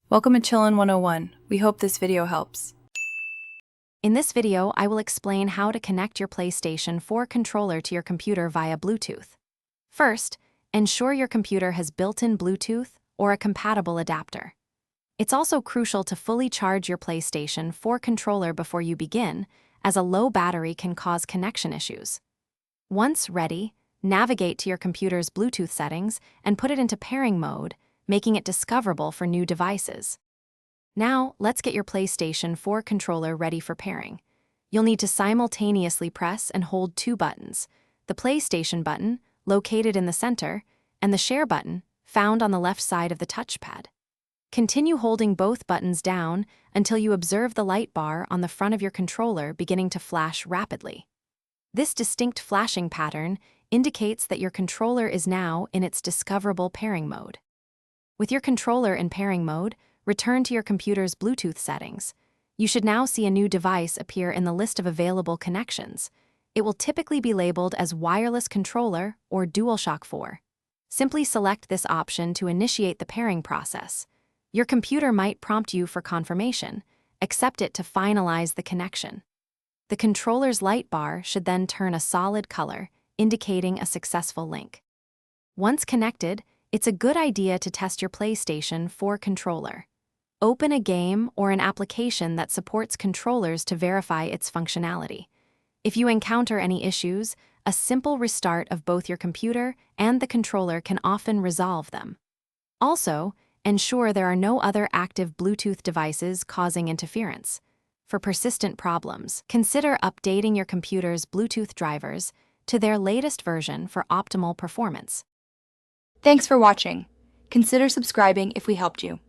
Welcome to Chillin' 101. We hope this video helps. In this video, I will explain how to connect your PlayStation 4 controller to your computer via Bluetooth. First, ensure your computer has built-in Bluetooth or a compatible adapter. It's also crucial to fully charge your PlayStation 4 controller before you begin, as a low battery can cause connection issues. Once ready, navigate to your computer's Bluetooth settings and put it into pairing mode, making it discoverable for new devices. Now, let's get your PlayStation 4 controller ready for pairing. You'll need to simultaneously press and hold two buttons: the PlayStation button, located in the center, and the Share button, found on the left side of the touchpad. Continue holding both buttons down until you observe the light bar on the front of your controller beginning to flash rapidly. This distinct flashing pattern indicates that your controller is now in its discoverable pairing mode. With your controller in pairing mode, return to your computer's Bluetooth settings. You should now see a new device appear in the list of available connections. It will typically be labeled as Wireless Controller or DualShock 4. Simply select this option to initiate the pairing process. Your computer might prompt you for confirmation. Accept it to finalize the connection. The controller's light bar should then turn a solid color, indicating a successful link. Once connected, it's a good idea to test your PlayStation 4 controller. Open a game or an application that supports controllers to verify its functionality. If you encounter any issues, a simple restart of both your computer and the controller can often resolve them. Also, ensure there are no other active Bluetooth devices causing interference. For persistent problems, consider updating your computer's Bluetooth drivers to their latest version for optimal performance. Thanks for watching. Consider subscribing if we helped you.